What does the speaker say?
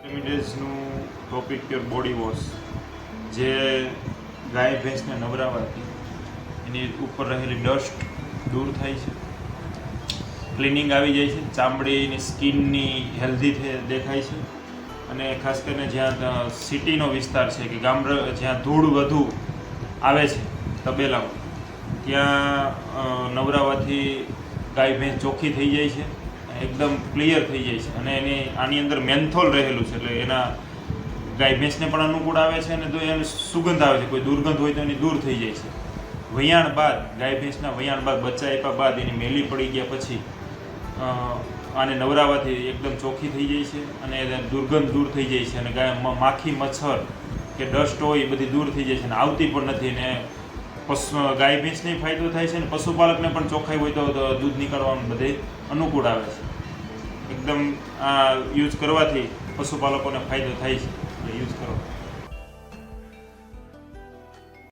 રેમિડેઝનું topic pure body wash જે ગાય ભેંસને નવરાવવાથી એની ઉપર રહેલી ડસ્ટ દૂર થાય છે, ક્લિનિંગ આવી જાય છે, ચામડીની સ્કિનની હેલ્ધી દેખાય છે. અને ખાસ કરીને જ્યાં સિટીનો વિસ્તાર છે કે જ્યાં ધૂળ વધુ આવે છે તબેલામાં, ત્યાં નવરાવવાથી ગાય ભેંસ ચોખ્ખી થઈ જાય છે, એકદમ ક્લિયર થઈ જાય છે. અને આની અંદર મેન્થોલ રહેલું છે એટલે એના ગાય ભેંસને પણ અનુકૂળ આવે છે અને એની સુગંધ આવે છે, કોઈ દુર્ગંધ હોય તો એની દૂર થઈ જાય છે. વયાણ બાદ ગાય ભેંસના વયાણ બાદ બચ્ચા આપ્યા બાદ એની મેલી પડી ગયા પછી આને નવરાવવાથી એકદમ ચોખ્ખી થઈ જાય છે અને દુર્ગંધ દૂર થઈ જાય છે. અને માખી મચ્છર કે ડસ્ટ હોય એ બધી દૂર થઈ જાય છે અને આવતી પણ નથી. અને ગાય ભેંસને ફાયદો થાય છે અને પશુપાલકને પણ ચોખ્ખાઈ હોય તો દૂધ નીકળવામાં બધે અનુકૂળ આવે છે. એકદમ આ યુઝ કરવાથી પશુપાલકોને ફાયદો થાય છે, એટલે યુઝ કરો.